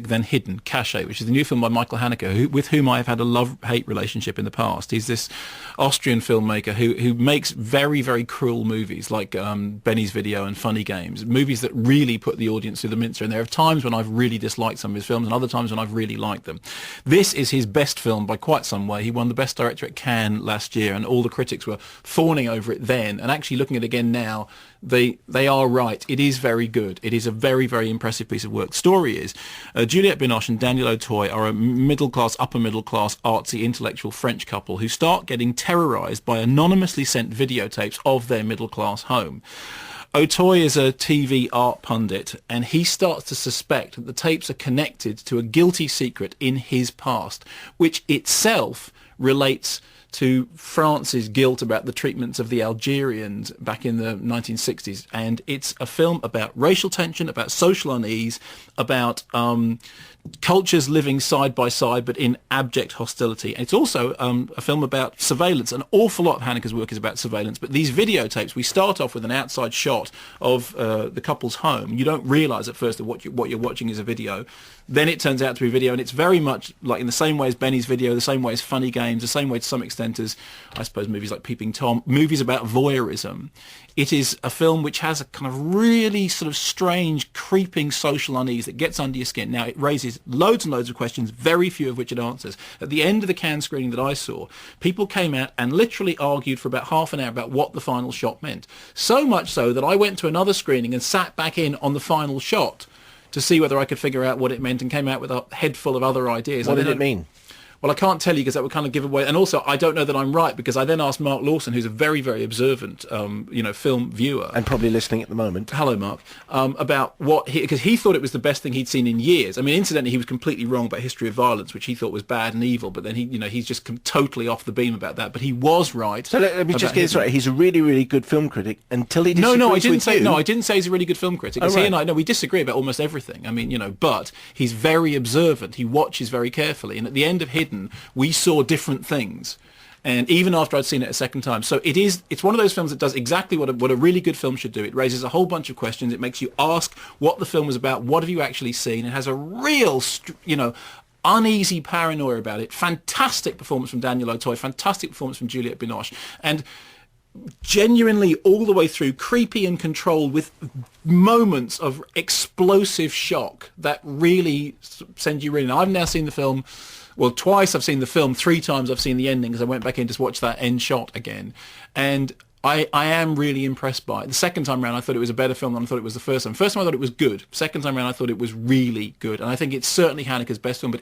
then Hidden, Cache, which is the new film by Michael Haneke, with whom I have had a love-hate relationship in the past. He's this Austrian filmmaker who makes very, very cruel movies like Benny's Video and Funny Games, movies that really put the audience through the mincer. And there are times when I've really disliked some of his films and other times when I've really liked them. This is his best film by quite some way. He won the Best Director at Cannes last year, and all the critics were fawning over it then. And actually looking at it again now, they are right. It is very good. It is a very, very impressive piece of work. The story is Juliette Binoche and Daniel Auteuil are a middle-class, upper-middle-class, artsy, intellectual French couple who start getting terrorised by anonymously sent videotapes of their middle-class home. Auteuil is a TV art pundit, and he starts to suspect that the tapes are connected to a guilty secret in his past, which itself relates to France's guilt about the treatments of the Algerians back in the 1960s. And it's a film about racial tension, about social unease, about cultures living side by side but in abject hostility. It's also a film about surveillance. An awful lot of Haneke's work is about surveillance, but these videotapes, we start off with an outside shot of the couple's home. You don't realise at first that what you're watching is a video. Then it turns out to be video, and it's very much like in the same way as Benny's Video, the same way as Funny Games, the same way to some extent as, I suppose, movies like Peeping Tom, movies about voyeurism. It is a film which has a kind of really sort of strange, creeping social unease that gets under your skin. Now, it raises loads and loads of questions, very few of which it answers. At the end of the Cannes screening that I saw, people came out and literally argued for about half an hour about what the final shot meant. So much so that I went to another screening and sat back in on the final shot to see whether I could figure out what it meant, and came out with a head full of other ideas. What did it mean? Well, I can't tell you because that would kind of give away. And also, I don't know that I'm right because I then asked Mark Lawson, who's a very, very observant, film viewer. And probably listening at the moment. Hello, Mark. About what because he thought it was the best thing he'd seen in years. I mean, incidentally, he was completely wrong about History of Violence, which he thought was bad and evil. But then he's just totally off the beam about that. But he was right. So let me just get this right. He's a really, really good film critic until he disagrees No, I didn't with say. you. No, I didn't say he's a really good film critic. Oh, He right. and I, we disagree about almost everything. I mean, but he's very observant. He watches very carefully. And at the end of Hidden, we saw different things, and even after I'd seen it a second time. So it's one of those films that does exactly what a really good film should do. It raises a whole bunch of questions. It makes you ask what the film was about. What have you actually seen? It has a real uneasy paranoia about it. Fantastic performance from Daniel Auteuil, fantastic performance from Juliette Binoche, and genuinely all the way through creepy and controlled, with moments of explosive shock that really send you reeling. I've now seen the film, well, twice I've seen the film, 3 times I've seen the ending because I went back in to watch that end shot again. And I am really impressed by it. The second time around, I thought it was a better film than I thought it was the first time. First time I thought it was good. Second time around, I thought it was really good. And I think it's certainly Haneke's best film. But